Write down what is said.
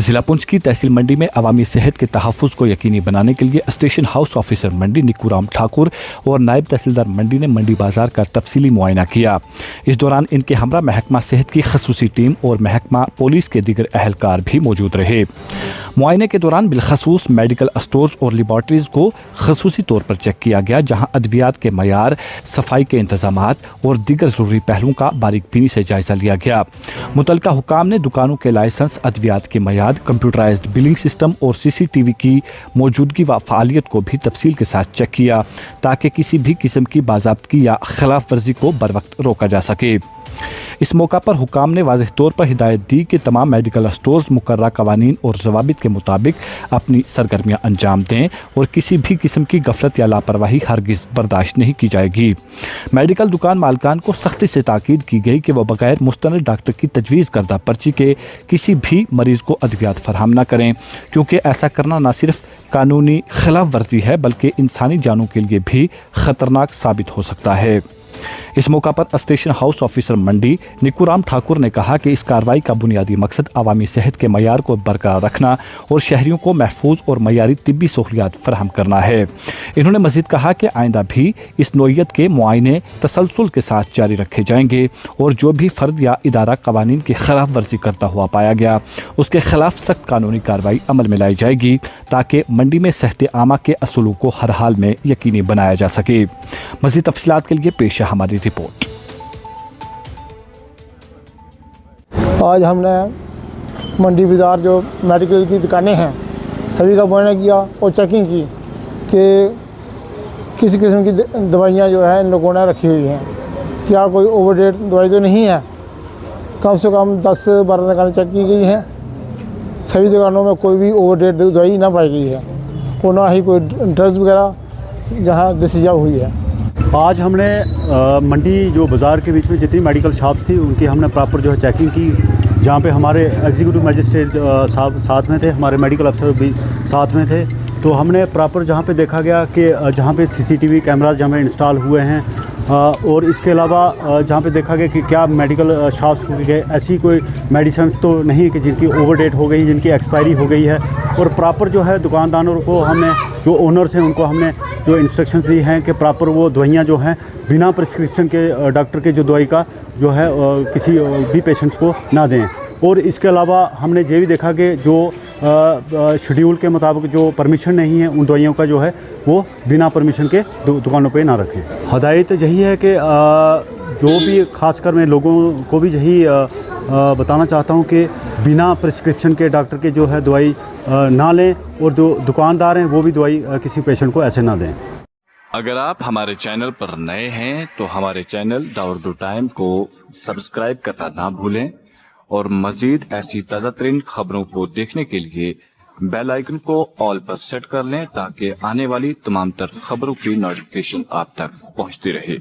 जिला पुंछ की तहसील मंडी में अवामी सेहत के तहफ़्फ़ुज़ को यकीनी बनाने के लिए स्टेशन हाउस ऑफिसर मंडी निकुराम ठाकुर और नायब तहसीलदार मंडी ने मंडी बाजार का तफसीली मुआयना किया। इस दौरान इनके हमरा महकमा सेहत की खसूसी टीम और महकमा पुलिस के दीगर अहलकार भी मौजूद रहे। मुआयने के दौरान बिलखसूस मेडिकल स्टोर्स और लेबॉर्ट्रीज़ को खसूसी तौर पर चेक किया गया, जहाँ अद्वियात के मयार, सफाई के इंतजामात और दीगर ज़रूरी पहलुओं का बारीकबीनी से जायज़ा लिया गया। मुतलका हुकाम ने दुकानों के लाइसेंस, अद्वियात के मयाद, कंप्यूटराइज्ड बिलिंग सिस्टम और CCTV की मौजूदगी व फ़ालियत को भी तफसील के साथ चेक किया, ताकि किसी भी किस्म की बाज़ाब्तगी या खिलाफ वर्जी को बर वक्त रोका जा सके। इस मौका पर हुकाम ने वाज़ेह तौर पर हिदायत दी कि तमाम मेडिकल स्टोर्स मुकर्ररा कवानीन और ज़वाबित के मुताबिक अपनी सरगर्मियाँ अंजाम दें और किसी भी किस्म की गफलत या लापरवाही हरगिज़ बर्दाश्त नहीं की जाएगी। मेडिकल दुकान मालकान को सख्ती से ताकीद की गई कि वह बगैर मुस्तनद डॉक्टर की तजवीज़ करदा पर्ची के किसी भी मरीज़ को अद्वियात फराहम न करें, क्योंकि ऐसा करना न सिर्फ कानूनी खिलाफ वर्जी है बल्कि इंसानी जानों के लिए भी ख़तरनाक साबित हो सकता है। इस मौका पर स्टेशन हाउस ऑफिसर मंडी निकुराम ठाकुर ने कहा कि इस कार्रवाई का बुनियादी मकसद अवामी सेहत के मयार को बरकरार रखना और शहरियों को महफूज और मयारी तिब्बी सहूलियात फराहम करना है। इन्होंने मज़ीद कहा कि आइंदा भी इस नौइयत के मुआयने तसलसल के साथ जारी रखे जाएंगे और जो भी फ़र्द या इदारा कवानीन की खिलाफ वर्जी करता हुआ पाया गया उसके खिलाफ सख्त कानूनी कार्रवाई अमल में लाई जाएगी, ताकि मंडी में सेहत आमा के असूलों को हर हाल में यकीनी बनाया जा सके। मज़ीद तफसीलात के लिए पेश है हमारी रिपोर्ट। आज हमने मंडी बाजार जो मेडिकल की दुकानें हैं सभी का मुआयना किया और चेकिंग की कि किसी किस्म की दवाइयाँ जो है इन लोगों ने रखी हुई हैं, क्या कोई ओवरडेट दवाई तो नहीं है। कम से कम 10-12 दुकानें चेक की गई हैं, सभी दुकानों में कोई भी ओवरडेट दवाई ना पाई गई है और ना ही कोई ड्रग्स वगैरह जहाँ दस्तयाब हुई है। आज हमने मंडी जो बाज़ार के बीच में जितनी मेडिकल शॉप्स थी उनकी हमने प्रॉपर जो है चेकिंग की, जहाँ पे हमारे एग्जीक्यूटिव मजिस्ट्रेट साहब साथ में थे, हमारे मेडिकल अफसर भी साथ में थे। तो हमने प्रॉपर जहाँ पे देखा गया कि जहाँ पे CCTV कैमराज जहाँ पे इंस्टॉल हुए हैं और इसके अलावा जहाँ पे देखा गया कि क्या मेडिकल शॉप्स के ऐसी कोई मेडिसिन्स तो नहीं कि जिनकी ओवरडेट हो गई, जिनकी एक्सपायरी हो गई है। और प्रॉपर जो है दुकानदारों को हमने जो ओनर्स हैं उनको हमने जो इंस्ट्रक्शंस दी हैं कि प्रॉपर वो दवाइयाँ जो हैं बिना प्रिस्क्रिप्शन के डॉक्टर के जो दवाई का जो है किसी भी पेशेंट्स को ना दें। और इसके अलावा हमने ये भी देखा कि जो शेड्यूल के मुताबिक जो परमिशन नहीं है उन दवाइयों का जो है वो बिना परमिशन के दुकानों पे ना रखें। हदायत यही है कि जो भी खासकर मैं लोगों को भी यही बताना चाहता हूँ कि बिना प्रिस्क्रिप्शन के डॉक्टर के जो है दवाई ना लें और जो दुकानदार हैं वो भी दवाई किसी पेशेंट को ऐसे ना दें। अगर आप हमारे चैनल पर नए हैं तो हमारे चैनल द उर्दू टाइम को सब्सक्राइब करना ना भूलें और मजीद ऐसी ताज़ा तरीन खबरों को देखने के लिए बेल आइकन को ऑल पर सेट कर लें, ताकि आने वाली तमाम तर खबरों की नोटिफिकेशन आप तक पहुंचती रहे।